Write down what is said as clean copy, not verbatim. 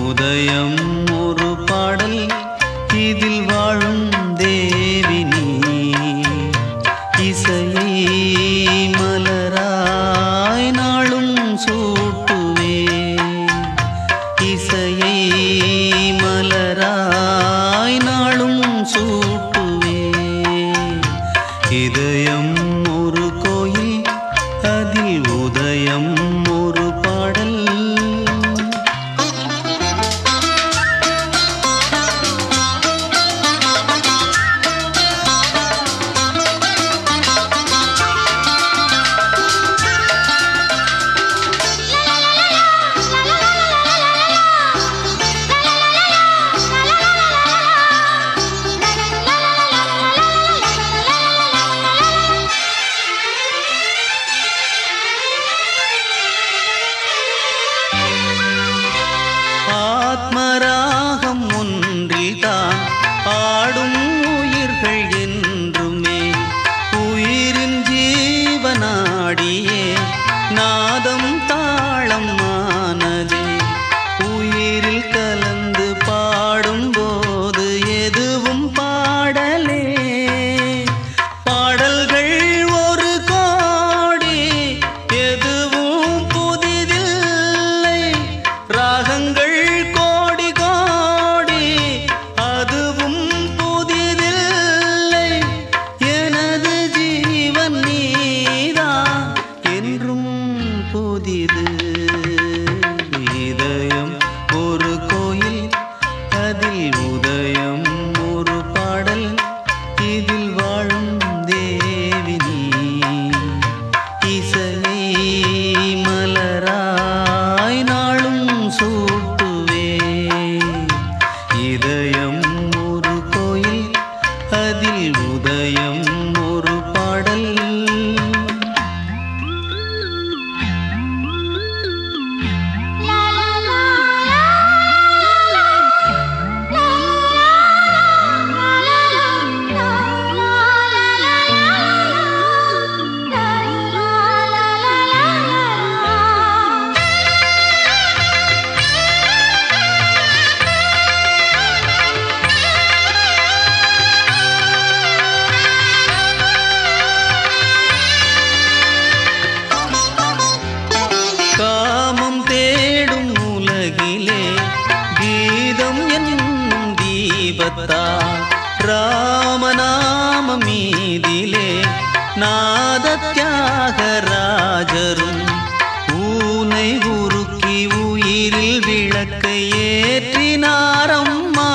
உதயம் ஒரு பாடல் இதில் வாழும் தேவி நீ இசையை மலராய் நாளும் சூட்டுவே இசையை மலராய் நாளும் சூட்டுவே இதயம் ஒரு கோயில் அதில் உதயம் ஒரு பாடல் ஆத்மராகம் ஒன்றில்தான் ஆடும் உயிர்கள் என்றுமே உயிரின் ஜீவனாடியே நாதம் தாளம் ஆனதே உயிரில் கலந்து பாடும்போது எதுவும் பாடலே பாடல்கள் ஒரு கோடி எதுவும் புதிதில்லை ராகங்கள் புதிது இதயம் ஒரு கோயில் அதில் உதயம் ஒரு பாடல் இதில் வாழும் தேவி நீ இசையை மலராய் நாளும் சூட்டுவே இதயம் ஒரு கோயில் அதில் உதயம் ஒரு பாடல் காமம் தேடும் உலகிலே கீதம் என்னும் தீபத்தால் ராமநாம மீதிலே நாதத்யாகராஜரும் ஊனை உருக்கி உயிரில் விளக்கை ஏற்றினாரம்மா